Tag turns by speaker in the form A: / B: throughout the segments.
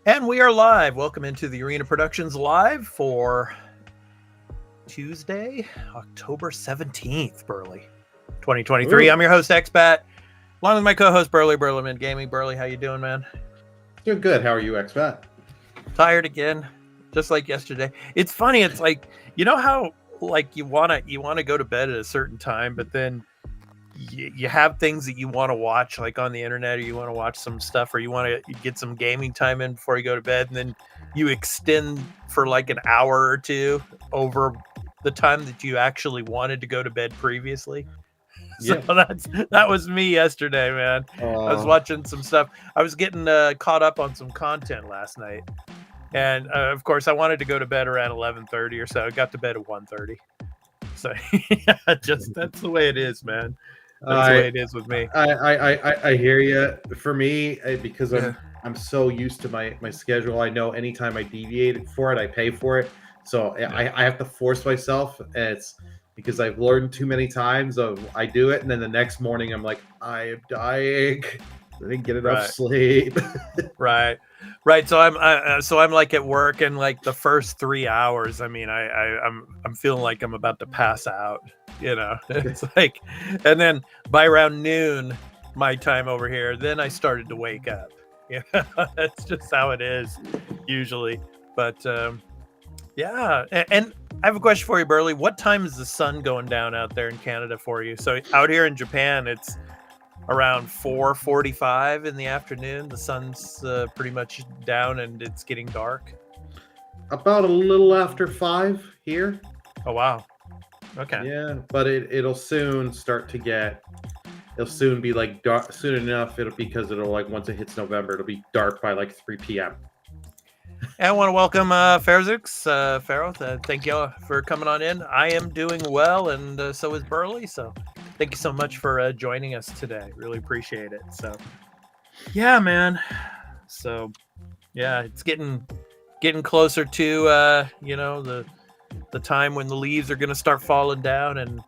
A: And we are live. Welcome into the Arena Productions Live for Tuesday, October 17th, Burley, 2023.
B: Ooh.
A: I'm your host, Expat, along with my co-host, Burley Burleman Gaming. Burley, how you doing, man?
B: Doing good. How are you, Expat?
A: Tired again, just like yesterday. It's funny. It's like, you know how like you wanna go to bed at a certain time, but then you have things that you want to watch, like on the internet, or you want to watch some stuff, or you want to get some gaming time in before you go to bed, and then you extend for like an hour or two over the time that you actually wanted to go to bed previously. So that was me yesterday, man. I was watching some stuff. I was getting caught up on some content last night, and of course I wanted to go to bed around 11:30 or so. I got to bed at 1:30. So yeah, just that's the way it is, man. That's the way it is with me.
B: I hear you. For me, because I'm so used to my schedule, I know anytime I deviate for it, I pay for it. So I have to force myself. And it's because I've learned too many times of I do it, and then the next morning I'm like, I am dying. I didn't get enough sleep.
A: Right. So I'm like at work, and like the first 3 hours, I mean, I'm feeling like I'm about to pass out. You know, it's like, and then by around noon, my time over here, then I started to wake up. Yeah, that's just how it is usually. But yeah, and I have a question for you, Burley. What time is the sun going down out there in Canada for you? So out here in Japan, it's around 4:45 in the afternoon. The sun's pretty much down and it's getting dark.
B: About a little after 5 here.
A: Oh wow. Okay.
B: Yeah, but it'll soon start to get. It'll soon be like dark soon enough. Because it'll like once it hits November, it'll be dark by like 3 p.m.
A: And I want to welcome Farazux. Pharaoh, thank you for coming on in. I am doing well, and so is Burley. So thank you so much for joining us today. Really appreciate it. So yeah, man. So yeah, it's getting closer to the time when the leaves are going to start falling down, and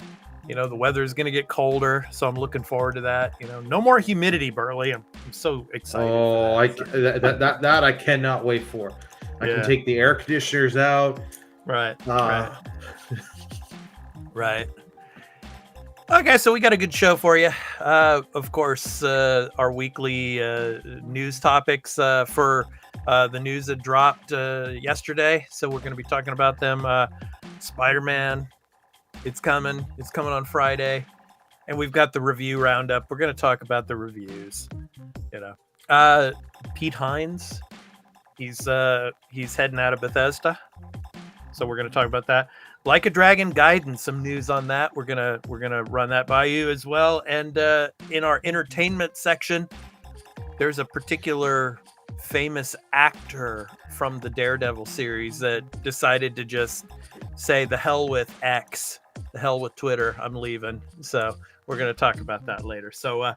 A: the weather is going to get colder. So I'm looking forward to that. No more humidity, Burley. I'm so excited.
B: Oh, that I cannot wait for. I can take the air conditioners out.
A: Right. Right. Okay, so we got a good show for you. Of course, our weekly news topics for the news that dropped yesterday. So we're going to be talking about them. Spider-Man, it's coming on Friday, and we've got the review roundup. We're going to talk about the reviews. Pete Hines, he's heading out of Bethesda, so we're going to talk about that. Like a Dragon Gaiden, some news on that. We're gonna run that by you as well. And in our entertainment section, there's a particular famous actor from the Daredevil series that decided to just say the hell with X, the hell with Twitter, I'm leaving. So we're gonna talk about that later. So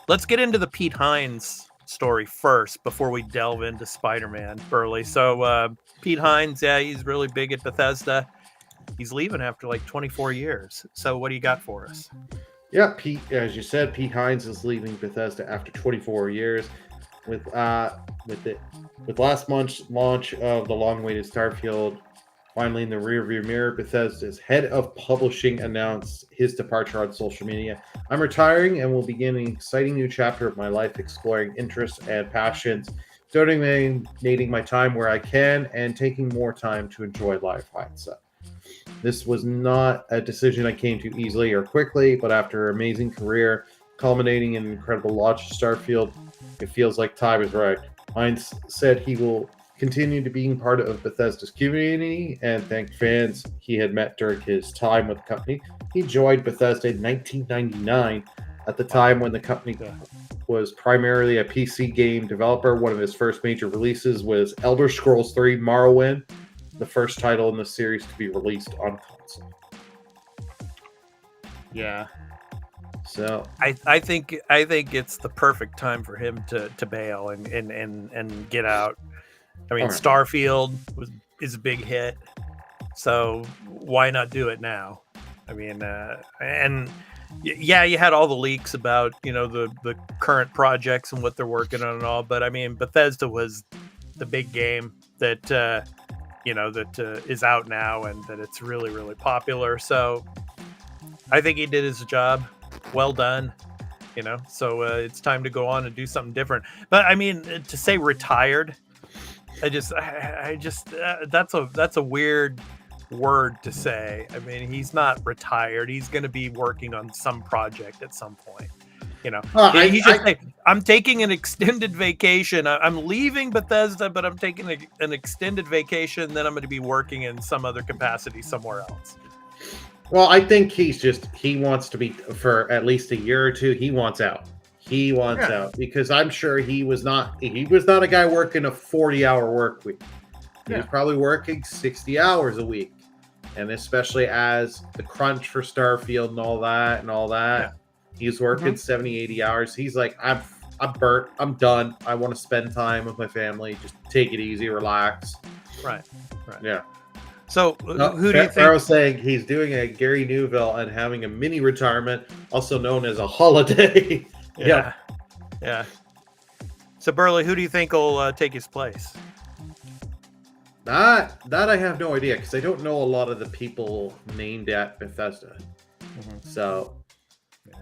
A: let's get into the Pete Hines story first before we delve into Spider-Man, Burley. So Pete Hines, yeah, he's really big at Bethesda. He's leaving after like 24 years. So what do you got for us?
B: Yeah, Pete, as you said, Pete Hines is leaving Bethesda after 24 years. With last month's launch of the long-awaited Starfield finally in the rearview mirror, Bethesda's head of publishing announced his departure on social media. I'm retiring and will begin an exciting new chapter of my life, exploring interests and passions, donating my time where I can, and taking more time to enjoy life, Hines said. This was not a decision I came to easily or quickly, but after an amazing career, culminating in an incredible launch of Starfield, it feels like time is right. Hines said he will continue to being part of Bethesda's community and thank fans he had met during his time with the company. He joined Bethesda in 1999, at the time when the company was primarily a PC game developer. One of his first major releases was Elder Scrolls 3 Morrowind, the first title in the series to be released on console.
A: Yeah.
B: So
A: I think it's the perfect time for him to bail and get out. I mean, Starfield is a big hit, so why not do it now? I mean, and Yeah, you had all the leaks about, the current projects and what they're working on and all, but I mean, Bethesda was the big game that is out now, and that it's really, really popular. So I think he did his job. Well done. So it's time to go on and do something different. But I mean, to say retired, I just that's a weird word to say. I mean, he's not retired. He's going to be working on some project at some point. I'm taking an extended vacation. I'm leaving Bethesda, but I'm taking an extended vacation. Then I'm going to be working in some other capacity somewhere else.
B: Well, I think he wants to be, for at least a year or two. He wants out. He wants out because I'm sure he was not a guy working a 40-hour work week. He was probably working 60 hours a week. And especially as the crunch for Starfield and all that, he's working 70, 80 hours. He's like, I'm burnt. I'm done. I want to spend time with my family. Just take it easy, relax.
A: Right.
B: Yeah.
A: So who do you think?
B: I was saying he's doing a Gary Newville and having a mini retirement, also known as a holiday.
A: Yeah. So Burley, who do you think will take his place?
B: That I have no idea, because I don't know a lot of the people named at Bethesda. So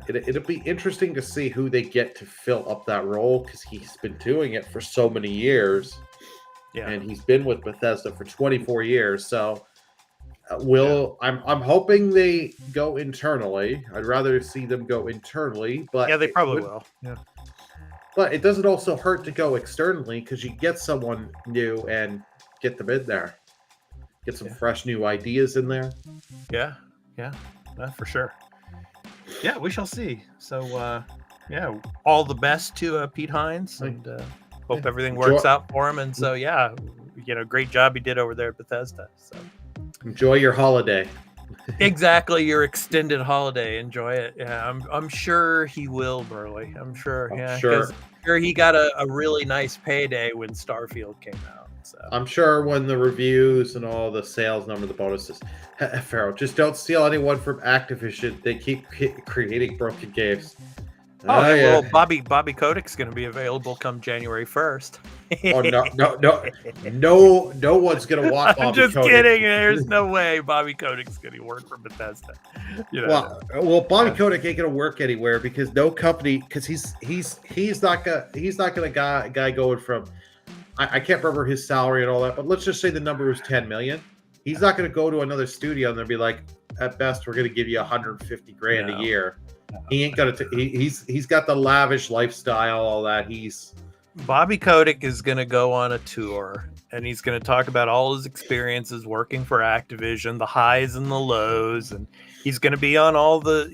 B: it'll be interesting to see who they get to fill up that role, because he's been doing it for so many years. And he's been with Bethesda for 24 years. So I'm hoping they go internally. I'd rather see them go internally, but
A: they probably will. Yeah.
B: But it doesn't also hurt to go externally, because you get someone new and get them in there. Get some fresh new ideas in there.
A: Yeah, for sure. Yeah, we shall see. So, all the best to Pete Hines, and hope everything works out for him. And so, great job he did over there at Bethesda. So
B: enjoy your holiday.
A: Exactly, your extended holiday. Enjoy it. Yeah, I'm sure he will, Burley. I'm sure. Sure he got a really nice payday when Starfield came out. So
B: I'm sure when the reviews and all the sales number, the bonuses, Pharaoh, just don't steal anyone from Activision. They keep creating broken games.
A: Well, Bobby Kotick's going to be available come January 1st.
B: No one's going to want Bobby
A: I'm just
B: Kotick.
A: kidding. There's no way Bobby Kotick's going to work for Bethesda.
B: Well, Bobby Kotick ain't going to work anywhere, because no company, because he's not going to guy going from, I can't remember his salary and all that, but let's just say the number was 10 million. He's not going to go to another studio and they'll be like, at best, we're going to give you 150 grand a year. He ain't got to. He's got the lavish lifestyle, all that.
A: Bobby Kotick is going to go on a tour, and he's going to talk about all his experiences working for Activision, the highs and the lows, and he's going to be on all the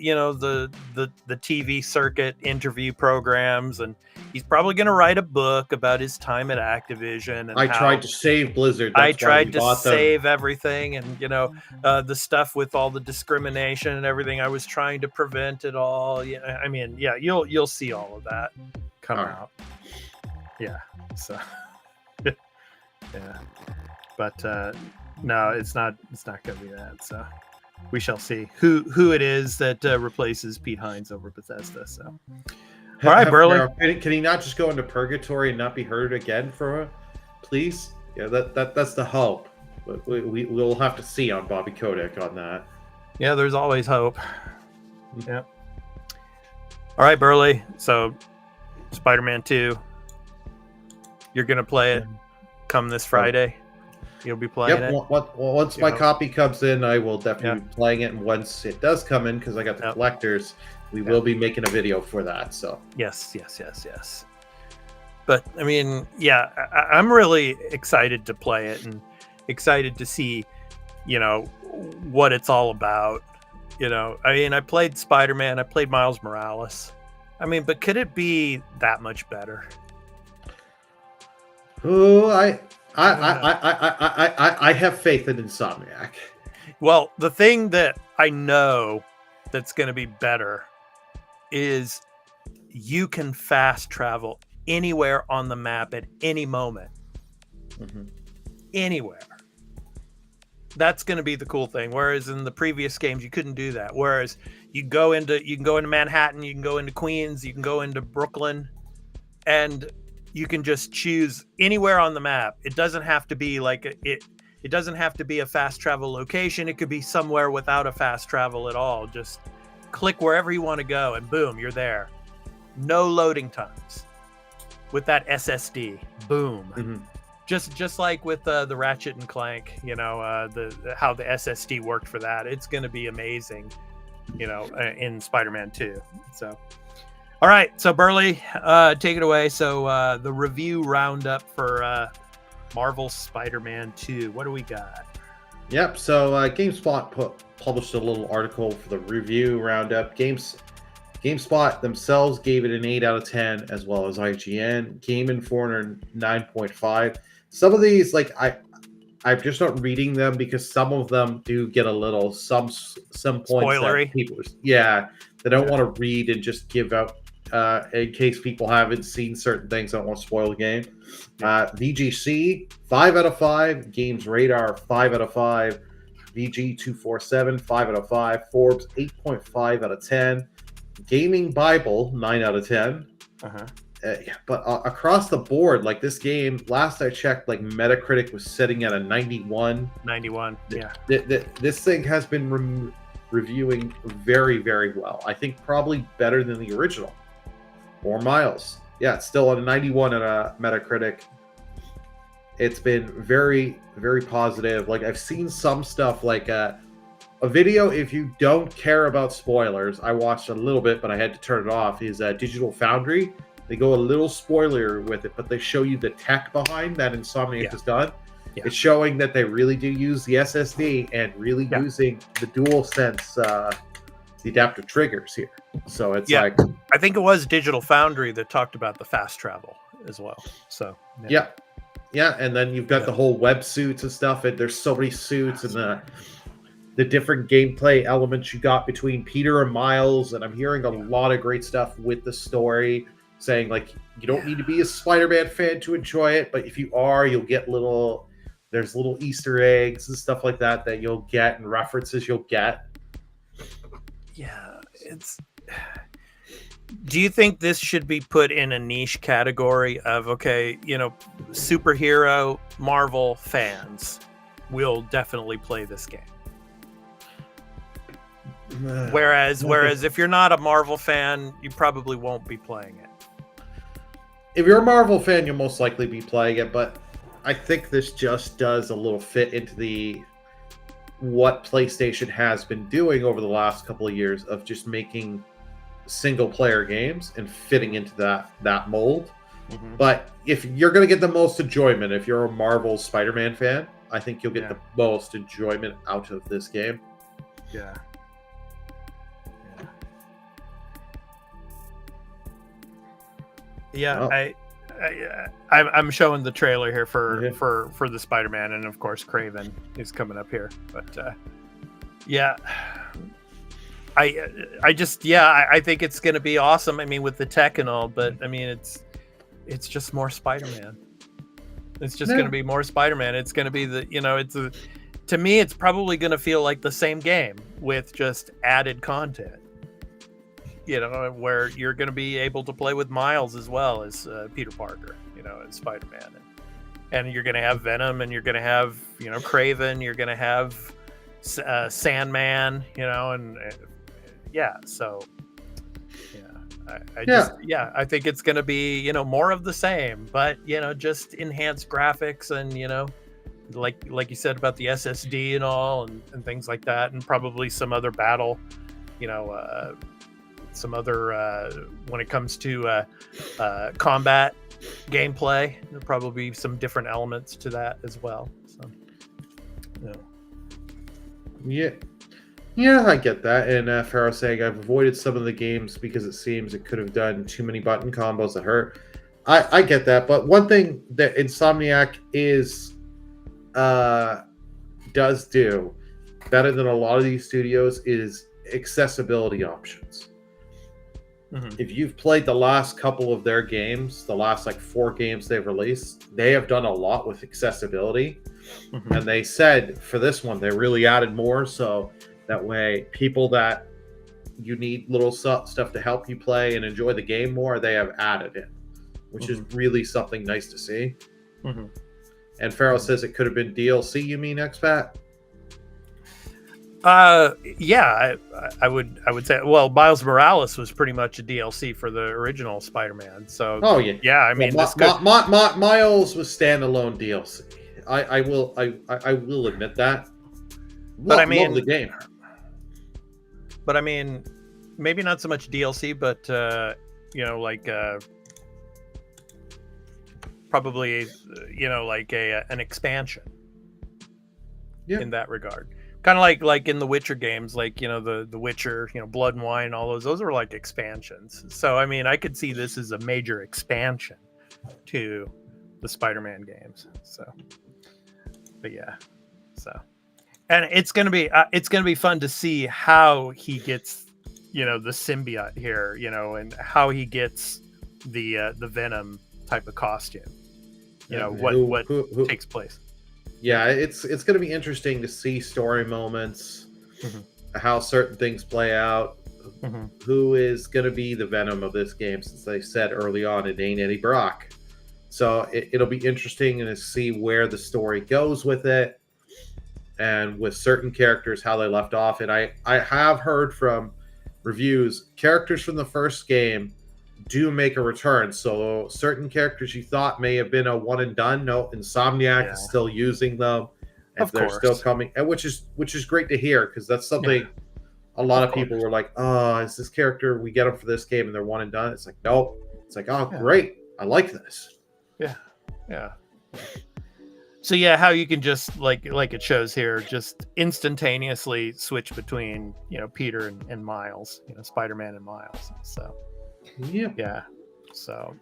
A: the TV circuit interview programs, and he's probably going to write a book about his time at Activision. And
B: tried to save Blizzard.
A: I tried to save everything, and the stuff with all the discrimination and everything. I was trying to prevent it all. Yeah, I mean, you'll see all of that come out. Yeah. So. Yeah. But no, it's not going to be that. So we shall see who it is that replaces Pete Hines over Bethesda. So, all right, Burley.
B: Can he not just go into purgatory and not be heard again please? Yeah, that's the hope. But we'll have to see on Bobby Kotick on that.
A: Yeah, there's always hope. Yeah. All right, Burley. So, Spider-Man 2. You're gonna play it come this Friday. You'll be playing it.
B: Once my copy comes in, I will definitely be playing it. And once it does come in, because I got the collectors, we will be making a video for that. So
A: yes. But I mean, I'm really excited to play it and excited to see, what it's all about. I mean, I played Spider-Man, I played Miles Morales. I mean, but could it be that much better?
B: Oh, I have faith in Insomniac.
A: Well, the thing that I know that's going to be better is you can fast travel anywhere on the map at any moment. Anywhere. That's going to be the cool thing. Whereas in the previous games, you couldn't do that. Whereas you can go into Manhattan, you can go into Queens, you can go into Brooklyn, and you can just choose anywhere on the map. It doesn't have to be it doesn't have to be a fast travel location. It could be somewhere without a fast travel at all. Just click wherever you want to go, and boom, you're there. No loading times with that SSD. Boom.
B: Mm-hmm.
A: Just like with the Ratchet and Clank, how the SSD worked for that. It's going to be amazing, in Spider-Man 2. So, all right. So Burley, take it away. So the review roundup for Marvel Spider-Man 2. What do we got?
B: Yep. So GameSpot published a little article for the review roundup. GameSpot themselves gave it an 8 out of 10, as well as IGN. Game Informer 9.5. Some of these, I'm just not reading them because some of them do get a little some points
A: spoilery.
B: That people, they don't want to read and just give out in case people haven't seen certain things. I don't want to spoil the game. VGC 5 out of 5. Games Radar 5 out of 5. VG247 5 out of 5. Forbes 8.5 out of 10. Gaming Bible 9 out of 10. But across the board, this game, last I checked, Metacritic was sitting at a 91.
A: 91. Yeah.
B: This thing has been reviewing very, very well. I think probably better than the original. Or Miles. Yeah, it's still at a 91 at a Metacritic. It's been very, very positive. I've seen some stuff a video, if you don't care about spoilers, I watched a little bit, but I had to turn it off, is Digital Foundry. They go a little spoiler with it, but they show you the tech behind that Insomniac has done. Yeah. It's showing that they really do use the SSD and really using the DualSense, the adaptive triggers here. So it's I
A: think it was Digital Foundry that talked about the fast travel as well. So
B: yeah, and then you've got the whole web suits and stuff, and there's so many suits and the different gameplay elements you got between Peter and Miles, and I'm hearing a lot of great stuff with the story, saying you don't need to be a Spider-Man fan to enjoy it, but if you are, you'll get there's little Easter eggs and stuff like that you'll get, and references you'll get.
A: Yeah, do you think this should be put in a niche category of, superhero Marvel fans will definitely play this game? Whereas if you're not a Marvel fan, you probably won't be playing it.
B: If you're a Marvel fan, you'll most likely be playing it, but I think this just does a little fit into what PlayStation has been doing over the last couple of years of just making single player games and fitting into that mold. Mm-hmm. But if you're going to get the most enjoyment, if you're a Marvel Spider-Man fan, I think you'll get the most enjoyment out of this game.
A: Yeah. Yeah, I'm showing the trailer here for the Spider-Man, and of course Kraven is coming up here. But I think it's going to be awesome. I mean, with the tech and all, but I mean, it's just more Spider-Man. It's just going to be more Spider-Man. It's going to be to me, it's probably going to feel like the same game with just added content. Where you're going to be able to play with Miles as well as Peter Parker, as Spider-Man. And you're going to have Venom, and you're going to have, Kraven, you're going to have Sandman, I think it's going to be, more of the same, but, just enhanced graphics and, like you said about the SSD and all and things like that, and probably some other battle, some other when it comes to combat gameplay, there'll probably be some different elements to that as well. So
B: I get that. And Pharaoh saying I've avoided some of the games because it seems it could have done too many button combos that hurt. I get that, but one thing that Insomniac does do better than a lot of these studios is accessibility options. if you've played the last couple of their games, the last like 4 games they've released, they have done a lot with accessibility. And they said for this one, they really added more. So that way, people that you need little stuff to help you play and enjoy the game more, they have added it, which is really something nice to see. And Farrell says it could have been DLC. You mean, expat?
A: Yeah, I would say. Well, Miles Morales was pretty much a DLC for the original Spider-Man. So, yeah. I mean,
B: Miles was standalone DLC. I will admit that.
A: But I mean,
B: love the game.
A: But I mean, maybe not so much DLC, but like probably like an expansion. Yeah. In that regard. Kind of like in the Witcher games, like the Witcher, Blood and Wine, all those are like expansions. So I mean, I could see this as a major expansion to the Spider-Man games. So, but yeah, so, and it's gonna be fun to see how he gets the symbiote here, and how he gets the Venom type of costume. What takes place.
B: Yeah, it's going to be interesting to see story moments, how certain things play out, who is going to be the Venom of this game, since they said early on it ain't Eddie Brock. So it'll be interesting to see where the story goes with it, and with certain characters, how they left off. And I have heard from reviews, characters from the first game do make a return. So certain characters you thought may have been a one and done, no, Insomniac is still using them, and they're still coming, and which is great to hear, because that's something a lot of people were like, oh, is this character, we get them for this game and they're one and done? It's like, nope. It's like, oh, great, I like this.
A: Yeah. So yeah, how you can just like it shows here, just instantaneously switch between Peter and Miles, Spider-Man and Miles. So yeah. So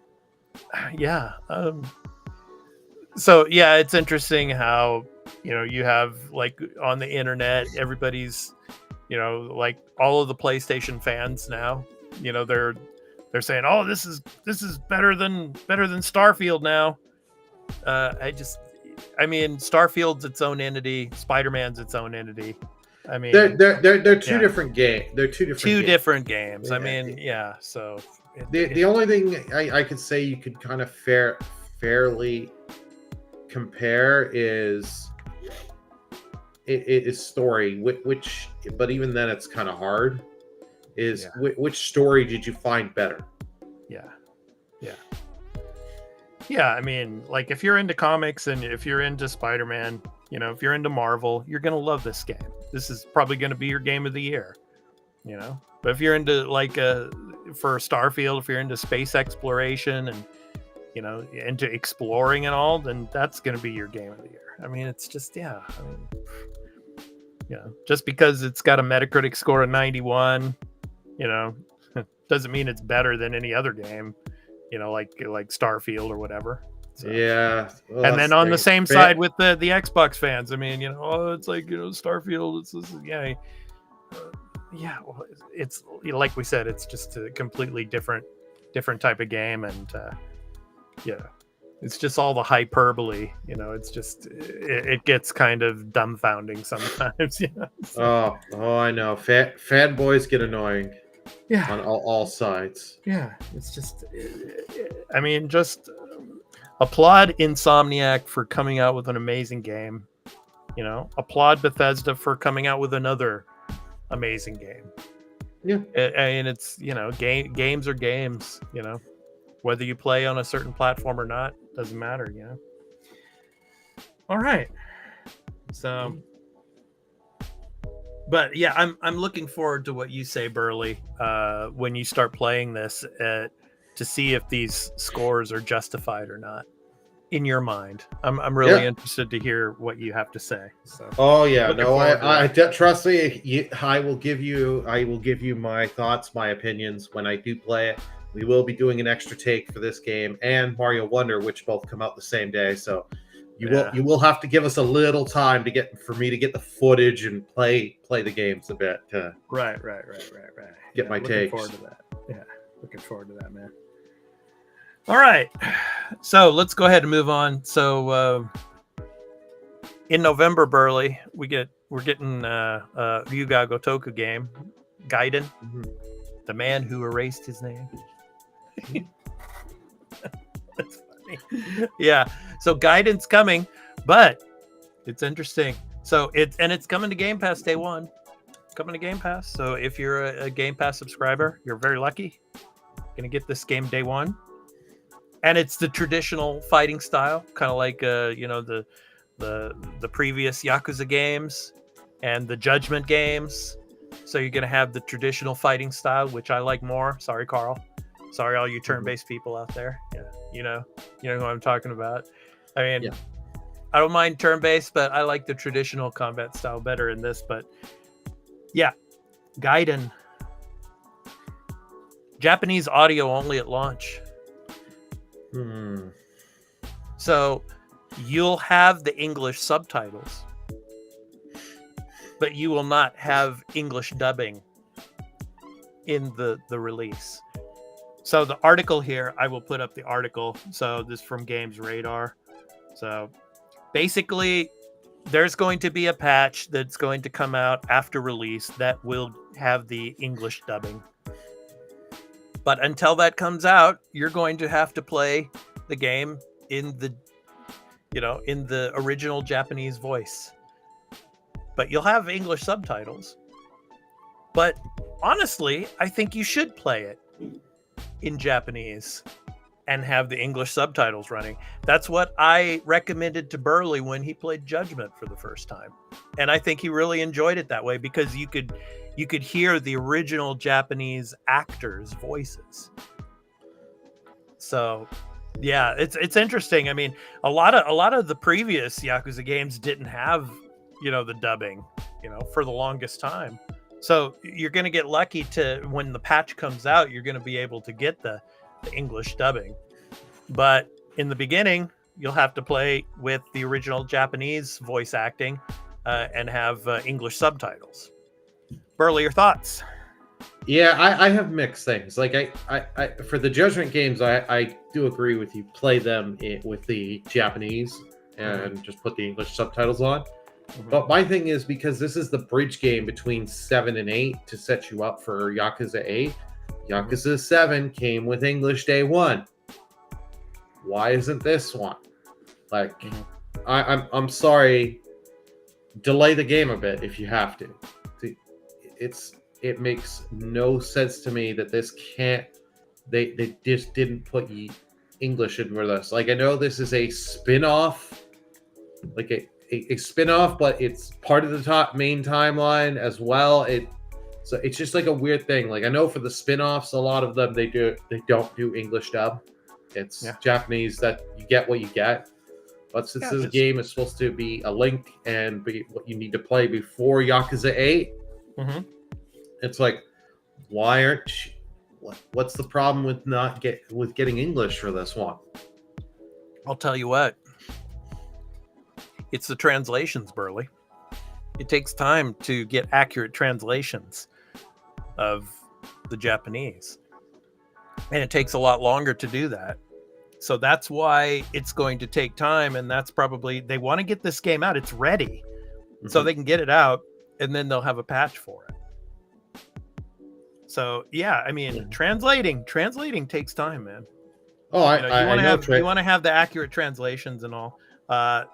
A: so yeah, it's interesting how you have like on the internet, everybody's like all of the PlayStation fans now, they're saying, oh, this is better than Starfield now. I mean, Starfield's its own entity, Spider-Man's its own entity. I mean,
B: they're two different games. They're two different
A: games. I mean, so
B: the only thing I could say you could kind of fairly compare is story, which but even then it's kind of hard. Which story did you find better?
A: Yeah, I mean, like if you're into comics and if you're into Spider-Man, if you're into Marvel, you're going to love this game. This is probably going to be your game of the year, But if you're into for Starfield, if you're into space exploration and, into exploring and all, then that's going to be your game of the year. I mean, it's just, just because it's got a Metacritic score of 91, doesn't mean it's better than any other game. Like Starfield or whatever. So.
B: Yeah. Well,
A: and then on the same side with the Xbox fans, I mean, it's like, Starfield, well, it's like we said, it's just a completely different type of game. And it's just all the hyperbole, it's just, it gets kind of dumbfounding sometimes.
B: So. Oh, I know. Fanboys get annoying. On all sides.
A: Yeah, it's just, I mean, just applaud Insomniac for coming out with an amazing game. Applaud Bethesda for coming out with another amazing game.
B: Yeah,
A: and it's games are games. Whether you play on a certain platform or not doesn't matter. All right, so. But yeah, I'm looking forward to what you say, Burley, when you start playing this, to see if these scores are justified or not in your mind. I'm really interested to hear what you have to say. So.
B: Oh yeah, no, I trust me. I will give you my thoughts, my opinions when I do play it. We will be doing an extra take for this game and Mario Wonder, which both come out the same day. So. You will have to give us a little time for me to get the footage and play the games a bit.
A: Right.
B: Get my takes.
A: Forward to that. Looking forward to that, man. All right, so let's go ahead and move on. So in November, Burley, we're getting Ryuga Gotoku game, Gaiden, the man who erased his name. That's funny. Yeah, so Gaiden's coming, but it's interesting. So it's coming to Game Pass day one. Coming to Game Pass. So if you're a Game Pass subscriber, you're very lucky. Gonna get this game day one. And it's the traditional fighting style, kind of like the previous Yakuza games and the Judgment games. So you're gonna have the traditional fighting style, which I like more. Sorry, Carl. Sorry, all you turn-based people out there. Yeah, you know who I'm talking about. I mean, yeah. I don't mind turn-based, but I like the traditional combat style better in this. But yeah, Gaiden, Japanese audio only at launch. So you'll have the English subtitles, but you will not have English dubbing in the release. So the article here, I will put up the article. So this is from Games Radar. So basically, there's going to be a patch that's going to come out after release that will have the English dubbing. But until that comes out, you're going to have to play the game in the original Japanese voice. But you'll have English subtitles. But honestly, I think you should play it in Japanese and have the English subtitles running. That's what I recommended to Burley when he played Judgment for the first time. And I think he really enjoyed it that way because you could hear the original Japanese actors' voices. So, yeah, it's interesting. I mean, a lot of the previous Yakuza games didn't have, the dubbing, for the longest time. So you're going to get lucky to when the patch comes out, you're going to be able to get the English dubbing. But in the beginning, you'll have to play with the original Japanese voice acting and have English subtitles. Burley, your thoughts?
B: Yeah, I have mixed things. Like I for the Judgment games, I do agree with you. Play them with the Japanese and just put the English subtitles on. But my thing is, because this is the bridge game between 7 and 8 to set you up for Yakuza 8. Yakuza 7 came with English day one. Why isn't this one? Like, I'm sorry. Delay the game a bit if you have to. It makes no sense to me that this can't. They just didn't put English in for this. Like, I know this is a spin-off, like a spin-off, but it's part of the main timeline as well. So it's just like a weird thing. Like, I know for the spin-offs, a lot of them they don't do English dub. It's Japanese, that you get what you get. But since this game is supposed to be a link and be what you need to play before Yakuza 8, it's like, why aren't what's the problem with getting English for this one?
A: I'll tell you what. It's the translations, Burley. It takes time to get accurate translations of the Japanese. And it takes a lot longer to do that. So that's why it's going to take time. And that's probably, they want to get this game out. It's ready. So they can get it out and then they'll have a patch for it. So, yeah, I mean, translating takes time, man.
B: Oh, I know.
A: You want to have the accurate translations and all. And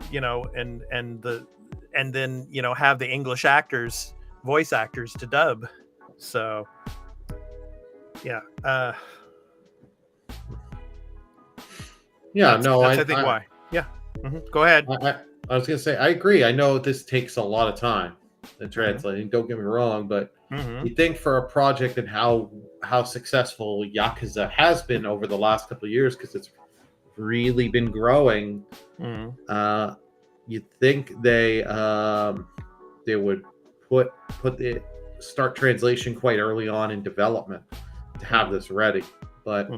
A: then have the English voice actors to dub. So yeah.
B: I
A: think why. Yeah. Go ahead.
B: I was gonna say, I agree. I know this takes a lot of time in translating. Don't get me wrong, but you think for a project and how successful Yakuza has been over the last couple of years, because it's really been growing, you'd think they would start translation quite early on in development to have this ready. But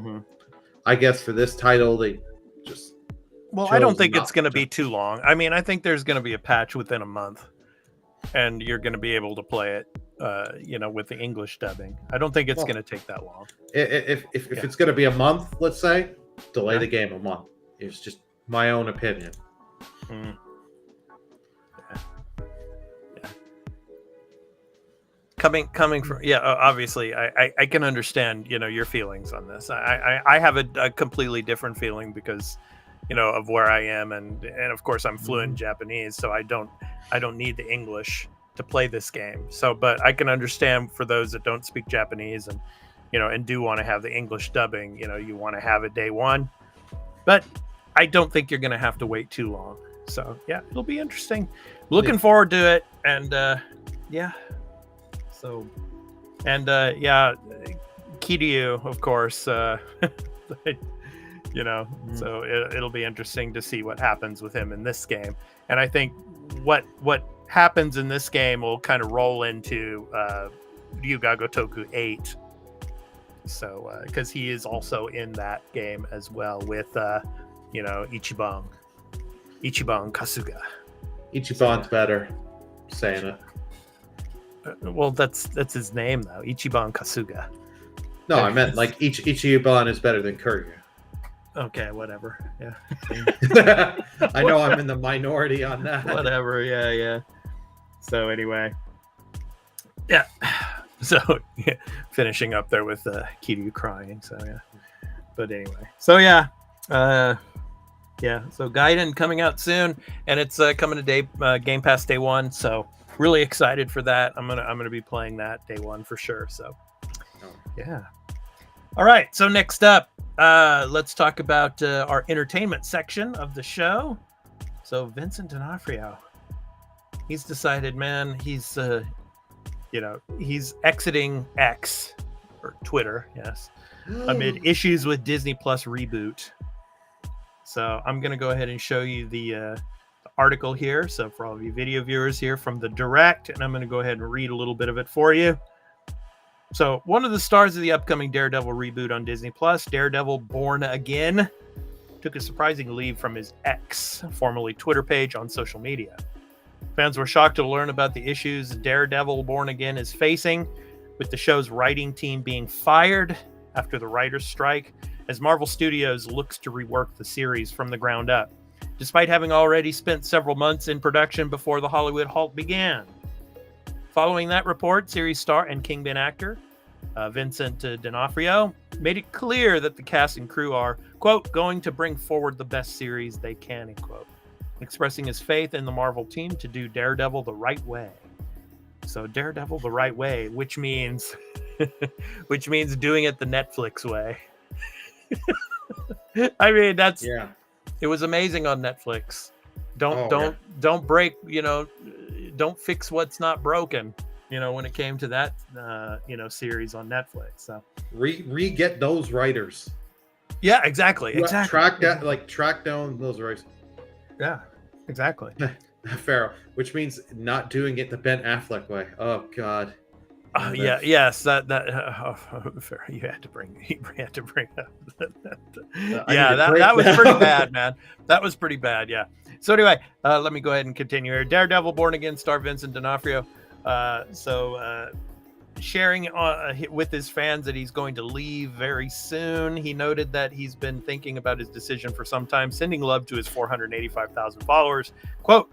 B: I guess for this title, they just
A: I don't think it's going to be too long. I mean, I think there's going to be a patch within a month. and you're going to be able to play it, with the English dubbing. I don't think it's going to take that long.
B: If it's going to be a month, let's say, delay the game a month. It's just my own opinion.
A: Mm. Yeah. Coming from obviously I can understand your feelings on this. I have a completely different feeling because of where I am, and of course I'm fluent in Japanese, so I don't need the English to play this game. So, but I can understand for those that don't speak Japanese and and do want to have the English dubbing. You want to have it day one, but I don't think you're going to have to wait too long. So yeah, it'll be interesting. Looking forward to it, and So, and Kiryu, of course. So it'll be interesting to see what happens with him in this game. And I think what happens in this game will kind of roll into Ryuga Gotoku 8. So, because he is also in that game as well with, Ichiban Kasuga.
B: Ichiban's better saying it.
A: Well, that's his name though, Ichiban Kasuga.
B: No, I meant like Ichiban is better than Kiryu.
A: Okay, whatever. Yeah.
B: I know I'm in the minority on that.
A: Whatever. Yeah. So anyway, yeah. So finishing up there with Kiryu crying. So yeah. But anyway, so yeah. So Gaiden coming out soon, and it's coming to Game Pass day one. So really excited for that. I'm gonna be playing that day one for sure. So yeah. All right. So next up, let's talk about our entertainment section of the show. So Vincent D'Onofrio, he's decided, man, he's exiting X or Twitter, yes, amid issues with Disney Plus reboot. So I'm gonna go ahead and show you the article here. So for all of you video viewers here from the Direct, and I'm gonna go ahead and read a little bit of it for you. So one of the stars of the upcoming Daredevil reboot on Disney Plus, Daredevil Born Again, took a surprising leave from his X, formerly Twitter page, on social media. Fans were shocked to learn about the issues Daredevil Born Again is facing, with the show's writing team being fired after the writers' strike, as Marvel Studios looks to rework the series from the ground up, despite having already spent several months in production before the Hollywood halt began. Following that report, series star and Kingpin actor Vincent D'Onofrio made it clear that the cast and crew are, quote, going to bring forward the best series they can, end quote, expressing his faith in the Marvel team to do Daredevil the right way. So Daredevil the right way, which means doing it the Netflix way. I mean, it was amazing on Netflix. Don't break, don't fix what's not broken, when it came to that series on Netflix. So
B: re-get those writers.
A: Yeah, exactly.
B: Track down those writers.
A: Yeah, exactly.
B: Pharaoh, which means not doing it the Ben Affleck way. Oh God.
A: Yes, that you had to bring up. That was pretty bad, man. That was pretty bad. Yeah. So anyway, let me go ahead and continue here. Daredevil Born Again star Vincent D'Onofrio, sharing with his fans that he's going to leave very soon. He noted that he's been thinking about his decision for some time, sending love to his 485,000 followers. Quote,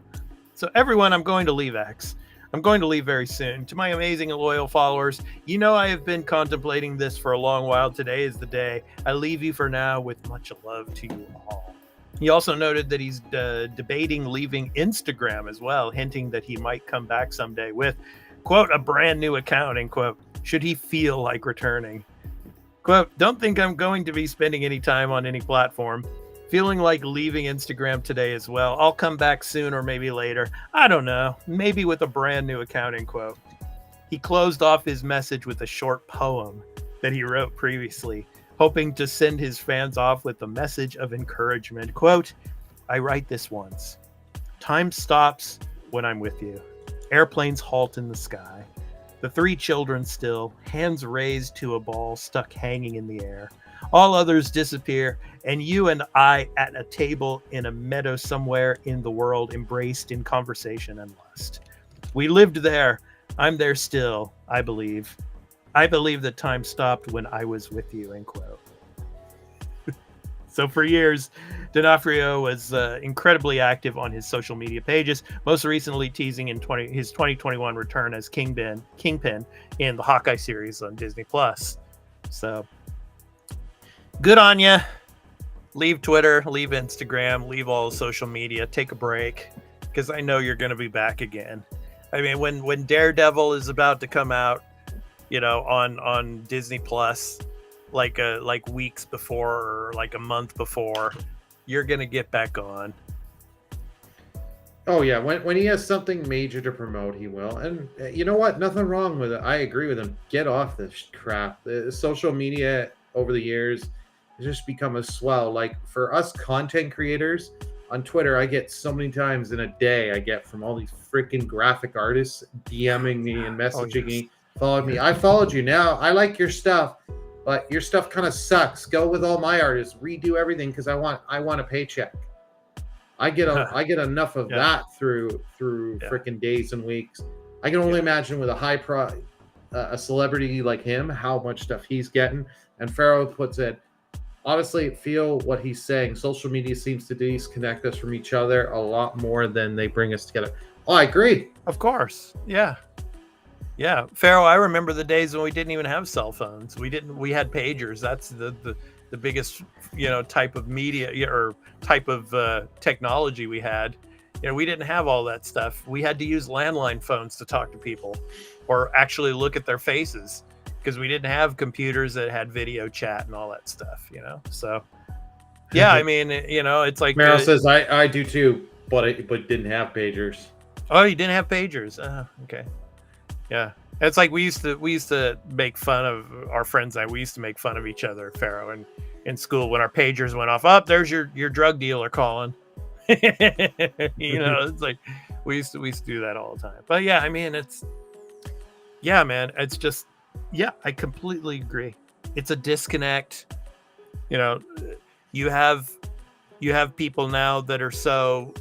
A: "So everyone, I'm going to leave X. I'm going to leave very soon. To my amazing and loyal followers, I have been contemplating this for a long while. Today is the day. I leave you for now with much love to you all." He also noted that he's debating leaving Instagram as well, hinting that he might come back someday with, quote, a brand new account, end quote, should he feel like returning. Quote, "Don't think I'm going to be spending any time on any platform. Feeling like leaving Instagram today as well. I'll come back soon or maybe later. I don't know. Maybe with a brand new account," end quote. He closed off his message with a short poem that he wrote previously, hoping to send his fans off with a message of encouragement. Quote, "I write this once. Time stops when I'm with you. Airplanes halt in the sky. The three children still, hands raised to a ball stuck hanging in the air. All others disappear, and you and I at a table in a meadow somewhere in the world, embraced in conversation and lust. We lived there. I'm there still. I believe. I believe that time stopped when I was with you. End quote. So for years, D'Onofrio was incredibly active on his social media pages, most recently teasing in his 2021 return as Kingpin in the Hawkeye series on Disney+. So good on you. Leave Twitter, leave Instagram, leave all social media, take a break, because I know you're going to be back again. I mean, when Daredevil is about to come out, on Disney+, like weeks before or like a month before, you're gonna get back on.
B: Oh yeah, when he has something major to promote, he will. And you know what? Nothing wrong with it. I agree with him. Get off this crap. The social media over the years has just become a swell. Like for us content creators on Twitter, I get so many times in a day. I get from all these freaking graphic artists DMing me and messaging me, following me. I followed you now. I like your stuff. But your stuff kind of sucks. Go with all my artists. Redo everything because I want a paycheck. I get enough of that through freaking days and weeks. I can only imagine with a celebrity like him how much stuff he's getting. And Pharaoh puts it, honestly, feel what he's saying. Social media seems to disconnect us from each other a lot more than they bring us together. Oh, I agree.
A: Of course, yeah. Yeah, Pharaoh, I remember the days when we didn't even have cell phones. We had pagers. That's the biggest, type of media or type of technology we had. We didn't have all that stuff. We had to use landline phones to talk to people or actually look at their faces because we didn't have computers that had video chat and all that stuff, So, yeah, I mean, it's like
B: Meryl says I do too, but didn't have pagers.
A: Oh, you didn't have pagers. Okay. Yeah, it's like we used to make fun of our friends. We used to make fun of each other, Pharaoh, and in school when our pagers went off. Up, there's your drug dealer calling. It's like we used to do that all the time. But yeah, I mean, man, it's just, I completely agree. It's a disconnect. You have people now that are so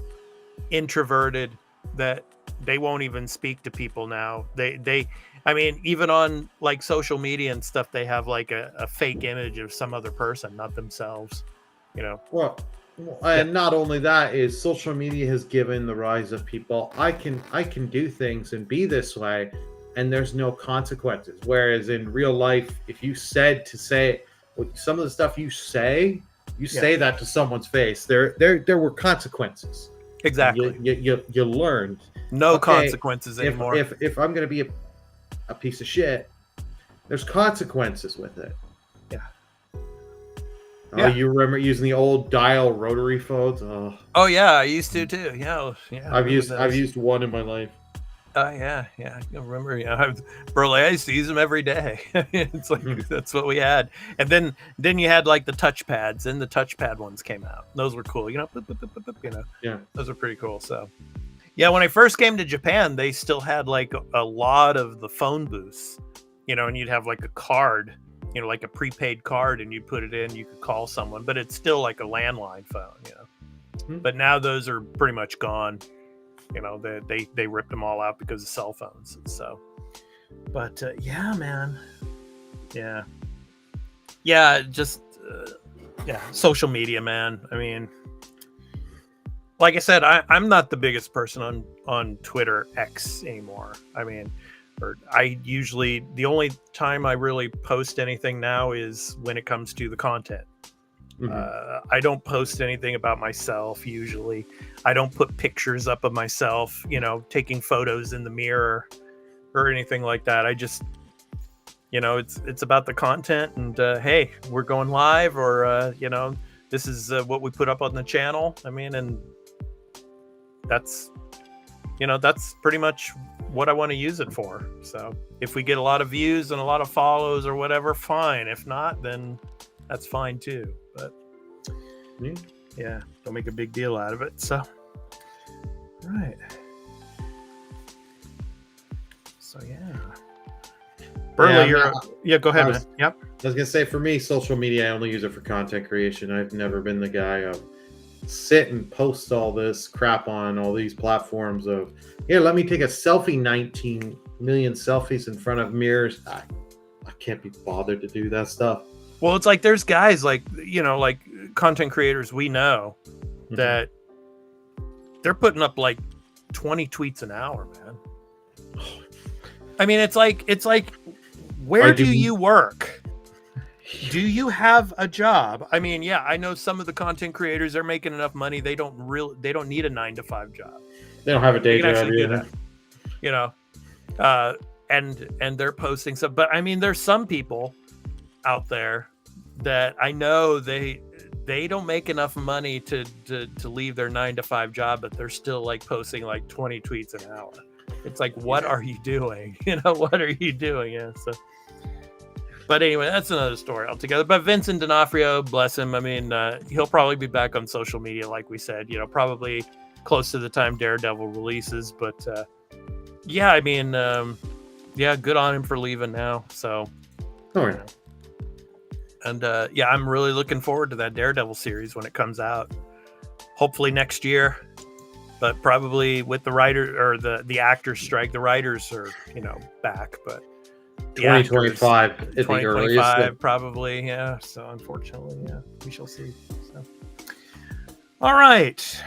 A: introverted that they won't even speak to people now. I mean, even on like social media and stuff, they have like a fake image of some other person, not themselves,
B: Well, and not only that is social media has given the rise of people. I can do things and be this way and there's no consequences. Whereas in real life, if you said to say some of the stuff you say that to someone's face, there were consequences.
A: Exactly.
B: You learned.
A: No consequences anymore.
B: If I'm going to be a piece of shit, there's consequences with it.
A: Yeah.
B: Oh, you remember using the old dial rotary phones?
A: Oh yeah, I used to too. Yeah.
B: I've used one in my life.
A: Oh yeah. I remember. I used to use them every day. It's like that's what we had. And then you had like the touchpads, and the touchpad ones came out. Those were cool. Yeah. Those were pretty cool. So. Yeah, when I first came to Japan, they still had like a lot of the phone booths, and you'd have like a card, like a prepaid card, and you put it in, you could call someone, but it's still like a landline phone, But now those are pretty much gone. They ripped them all out because of cell phones. So, but yeah, man. Yeah, just social media, man. I mean, like I said, I'm not the biggest person on Twitter X anymore. I mean, the only time I really post anything now is when it comes to the content. Mm-hmm. I don't post anything about myself usually. I don't put pictures up of myself, taking photos in the mirror or anything like that. I just, it's about the content and hey, we're going live or, this is what we put up on the channel. I mean, and that's pretty much what I want to use it for. So if we get a lot of views and a lot of follows or whatever, fine. If not, then that's fine too. But don't make a big deal out of it. So, right. So Burley, go ahead, man. Yep.
B: I was gonna say for me, social media, I only use it for content creation. I've never been the guy of sit and post all this crap on all these platforms of, here, let me take a selfie, 19 million selfies in front of mirrors. I can't be bothered to do that stuff.
A: Well, it's like there's guys like, like content creators we know that they're putting up like 20 tweets an hour, man. I mean, it's like where do you work? Do you have a job? I mean, yeah, I know some of the content creators are making enough money. They don't need a 9-to-5 job.
B: They don't have a day job
A: either. And they're posting stuff. But I mean, there's some people out there that I know they don't make enough money to leave their 9-to-5 job, but they're still like posting like 20 tweets an hour. It's like, what are you doing? What are you doing? Yeah. So, but anyway, that's another story altogether. But Vincent D'Onofrio, bless him. I mean, he'll probably be back on social media, like we said. Probably close to the time Daredevil releases. But yeah, I mean, yeah, good on him for leaving now. So, and yeah, I'm really looking forward to that Daredevil series when it comes out. Hopefully next year. But probably with the writer or the actors strike, the writers are back. But
B: 2025 at the
A: 2025 probably, yeah. So unfortunately, yeah, we shall see. So, all right.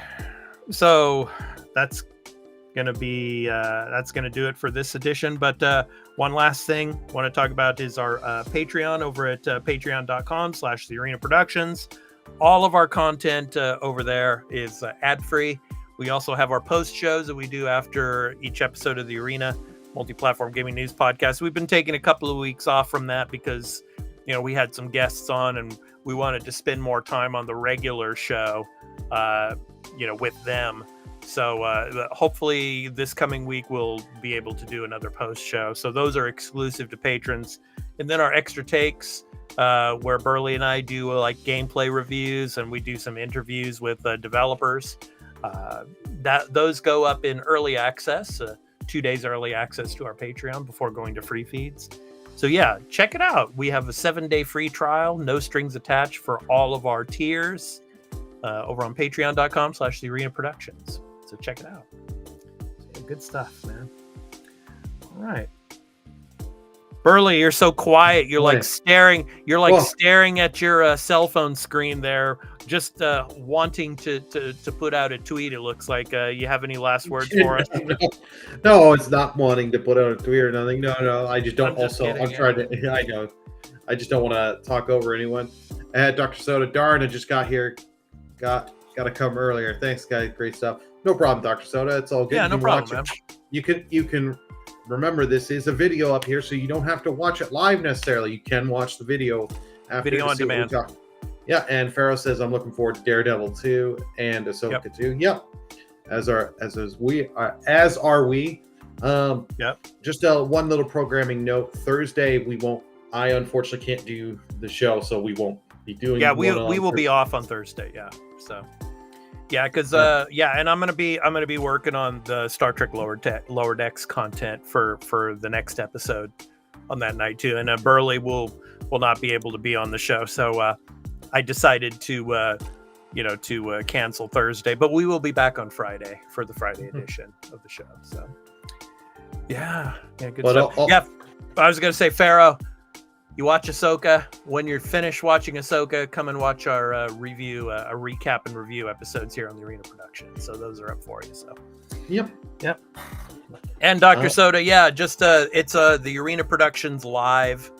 A: So that's gonna do it for this edition. But one last thing I want to talk about is our Patreon over at patreon.com/TheArenaProductions. Productions. All of our content over there is ad-free. We also have our post shows that we do after each episode of the Arena Multi-Platform Gaming News Podcast. We've been taking a couple of weeks off from that because, we had some guests on and we wanted to spend more time on the regular show, with them. So hopefully this coming week we'll be able to do another post show. So those are exclusive to patrons. And then our extra takes, where Burley and I do like gameplay reviews and we do some interviews with developers. Those go up in early access, 2 days early access to our Patreon before going to free feeds. So yeah, check it out. We have a 7-day free trial, no strings attached for all of our tiers, over on patreon.com/TheArenaProductions. Productions. So check it out. So good stuff, man. All right. Burley, you're so quiet. You're like staring. You're like staring at your cell phone screen there, just wanting to put out a tweet. It looks like you have any last words for us?
B: No, it's not wanting to put out a tweet or nothing. No. I just don't.
A: I'm
B: trying to. I know. I just don't want to talk over anyone. Dr. Soda, darn, I just got here. Got to come earlier. Thanks, guys. Great stuff. No problem, Dr. Soda. It's all good.
A: Yeah, no problem, man.
B: You can. Remember, this is a video up here, so you don't have to watch it live necessarily. You can watch the video after.
A: Video on demand.
B: Yeah, and Pharaoh says, I'm looking forward to Daredevil 2 and Ahsoka 2. Yep. As are we.
A: Yep.
B: Just one little programming note. Thursday, I unfortunately can't do the show, so we won't be doing.
A: Yeah, we will be off on Thursday. Yeah. So. Yeah, because and I'm gonna be working on the Star Trek Lower Decks content for the next episode on that night too. And Burley will not be able to be on the show, so I decided to cancel Thursday, but we will be back on Friday for the Friday edition of the show. So yeah, good stuff. Yeah, I was gonna say, Pharaoh, you watch Ahsoka. When you're finished watching Ahsoka, come and watch our review, a recap and review episodes here on the Arena Production. So those are up for you. So,
B: yep.
A: And Dr. Soda, yeah, just it's the Arena Productions live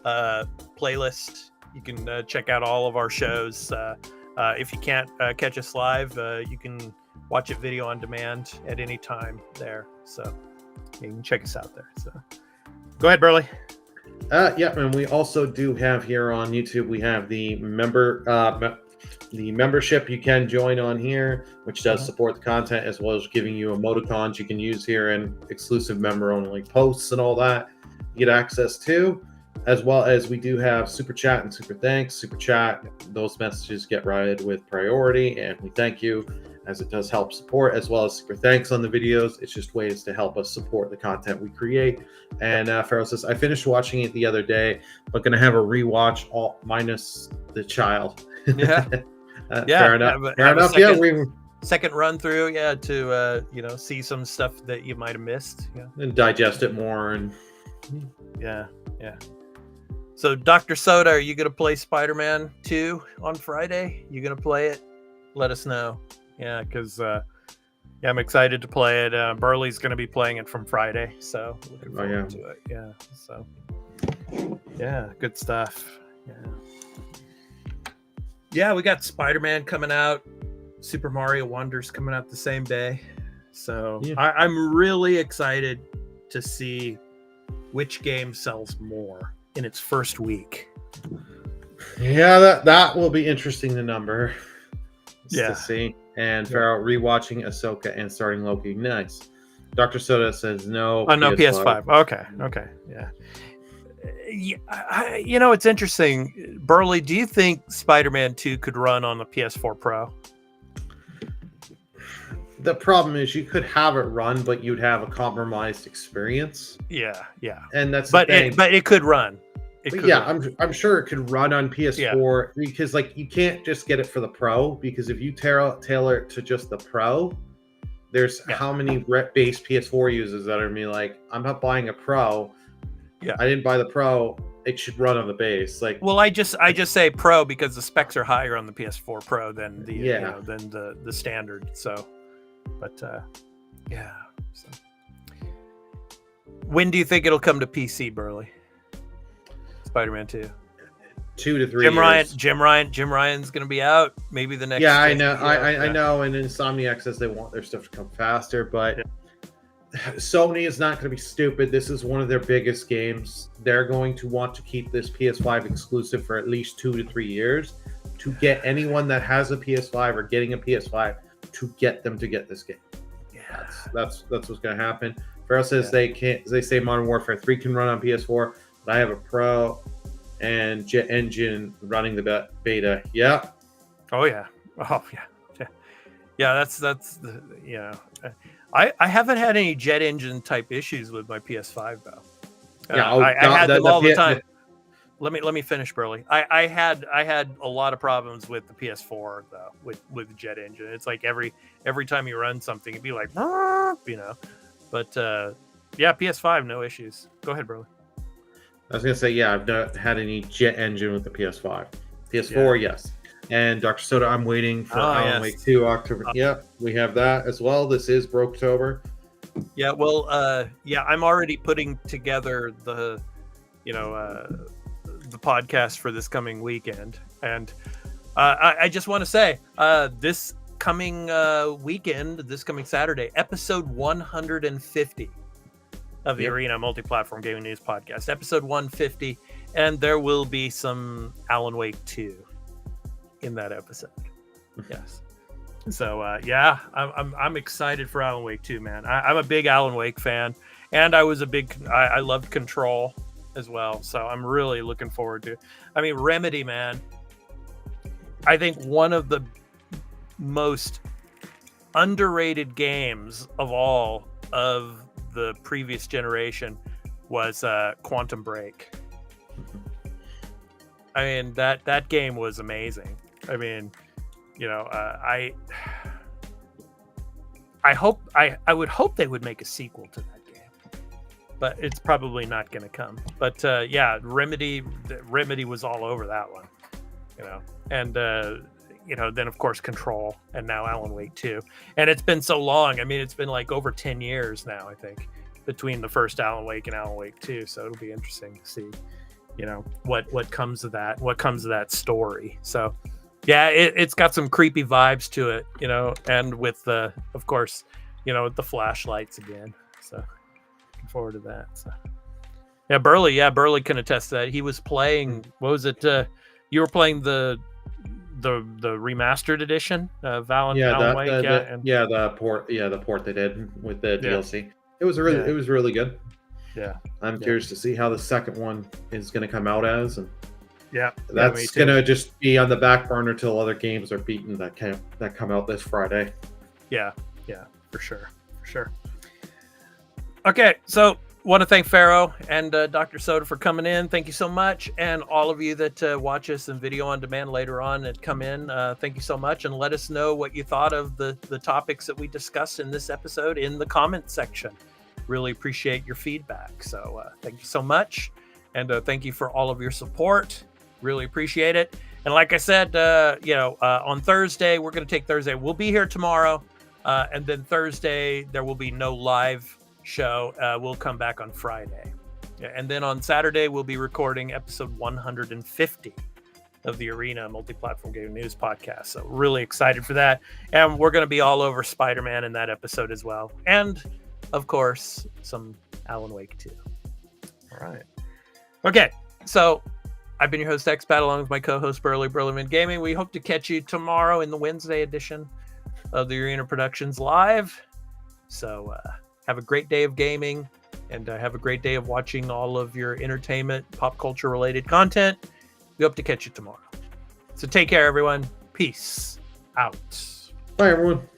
A: playlist. You can check out all of our shows. If you can't catch us live, you can watch it video on demand at any time there. So you can check us out there. So go ahead, Burley.
B: Yeah, and we also do have here on YouTube, we have the membership you can join on here, which does support the content as well as giving you emoticons you can use here and exclusive member-only posts and all that you get access to, as well as we do have Super Chat and Super Thanks. Super Chat, those messages get read with priority, and we thank you as it does help support, as well as Super Thanks on the videos. It's just ways to help us support the content we create. And Pharaoh says, I finished watching it the other day, but going to have a rewatch all minus the child.
A: Yeah.
B: Fair enough.
A: but
B: Fair
A: have a
B: enough.
A: second run through, to see some stuff that you might have missed. Yeah.
B: And digest it more. And
A: Yeah. So, Dr. Soda, are you going to play Spider-Man 2 on Friday? You going to play it? Let us know. Yeah, because I'm excited to play it. Burley's going to be playing it from Friday, so looking forward to it. Yeah, so yeah, good stuff. Yeah, we got Spider-Man coming out. Super Mario Wonder's coming out the same day. So I'm really excited to see which game sells more in its first week.
B: Yeah, that will be interesting to number.
A: To
B: see. And Farrell rewatching Ahsoka and starting Loki. Nice. Dr. Soda says no.
A: Oh, no, PS5. Okay. Yeah. It's interesting. Burley, do you think Spider-Man 2 could run on the PS4 Pro?
B: The problem is you could have it run, but you'd have a compromised experience.
A: Yeah.
B: And that's the thing.
A: But it could run.
B: I'm sure it could run on PS4 because you can't just get it for the Pro, because if you tailor it to just the Pro, there's how many base PS4 users that are gonna be like, I'm not buying a Pro. Yeah, I didn't buy the Pro. It should run on the base.
A: I just say Pro because the specs are higher on the PS4 Pro than the standard. So, but So. When do you think it'll come to PC, Burley? Spider-Man 2.
B: 2 to 3 years.
A: Jim Ryan's going to be out maybe the next.
B: Yeah, I know. I know. And Insomniac says they want their stuff to come faster, but Sony is not going to be stupid. This is one of their biggest games. They're going to want to keep this PS5 exclusive for at least 2 to 3 years to get anyone that has a PS5 or getting a PS5 to get them to get this game. Yeah, that's what's going to happen. Farrell says they say Modern Warfare 3 can run on PS4. I have a Pro and Jet Engine running the beta. Yeah.
A: Oh yeah. Yeah. That's I haven't had any Jet Engine type issues with my PS5 though. I had them all the time. Let me finish, Burley. I had a lot of problems with the PS4 though with Jet Engine. It's like every time you run something, it'd be like, But PS5 no issues. Go ahead, Burley.
B: I was going to say, I've not had any Jet Engine with the PS5. PS4, yes. And Dr. Soda, I'm waiting for Alan Wake 2 October. We have that as well. This is Broketober.
A: Yeah, well, I'm already putting together the podcast for this coming weekend. And I just want to say, this coming weekend, this coming Saturday, episode 150. Of the Arena Multi-Platform Gaming News Podcast, episode 150, and there will be some Alan Wake 2 in that episode. Yes. So I'm excited for Alan Wake 2, man. I'm a big Alan Wake fan, and I loved Control as well. So I'm really looking forward to it. I mean, Remedy, man. I think one of the most underrated games of all of the previous generation was Quantum Break. I mean, that game was amazing. I mean, I would hope they would make a sequel to that game, but it's probably not going to come. But Remedy was all over that one, and then of course Control, and now Alan Wake 2. And it's been so long. I mean, it's been like over 10 years now, I think, between the first Alan Wake and Alan Wake 2. So it'll be interesting to see, what comes of that story. So it's got some creepy vibes to it, and with the, of course, with the flashlights again. So looking forward to that. So Burley can attest to that. He was playing, what was it? You were playing the remastered edition of Alan Wake. The port they did with the DLC. It was really good. Yeah. I'm curious to see how the second one is going to come out as, and that's going to just be on the back burner till other games are beaten that come out this Friday. Yeah, for sure. Okay, so want to thank Pharaoh and Dr. Soda for coming in. Thank you so much. And all of you that watch us in video on demand later on and come in, thank you so much. And let us know what you thought of the topics that we discussed in this episode in the comment section. Really appreciate your feedback. So thank you so much. And thank you for all of your support. Really appreciate it. And like I said, on Thursday, we're going to take Thursday. We'll be here tomorrow. And then Thursday, there will be no live show. We'll come back on Friday. And then on Saturday, we'll be recording episode 150 of the Arena Multi-Platform Gaming News Podcast. So really excited for that. And we're going to be all over Spider-Man in that episode as well. And, of course, some Alan Wake 2.
B: All right.
A: Okay, so I've been your host, X-Pat, along with my co-host, Burleyman Gaming. We hope to catch you tomorrow in the Wednesday edition of the Arena Productions Live. So have a great day of gaming, and have a great day of watching all of your entertainment, pop culture related content. We hope to catch you tomorrow. So take care, everyone. Peace out.
B: Bye, everyone.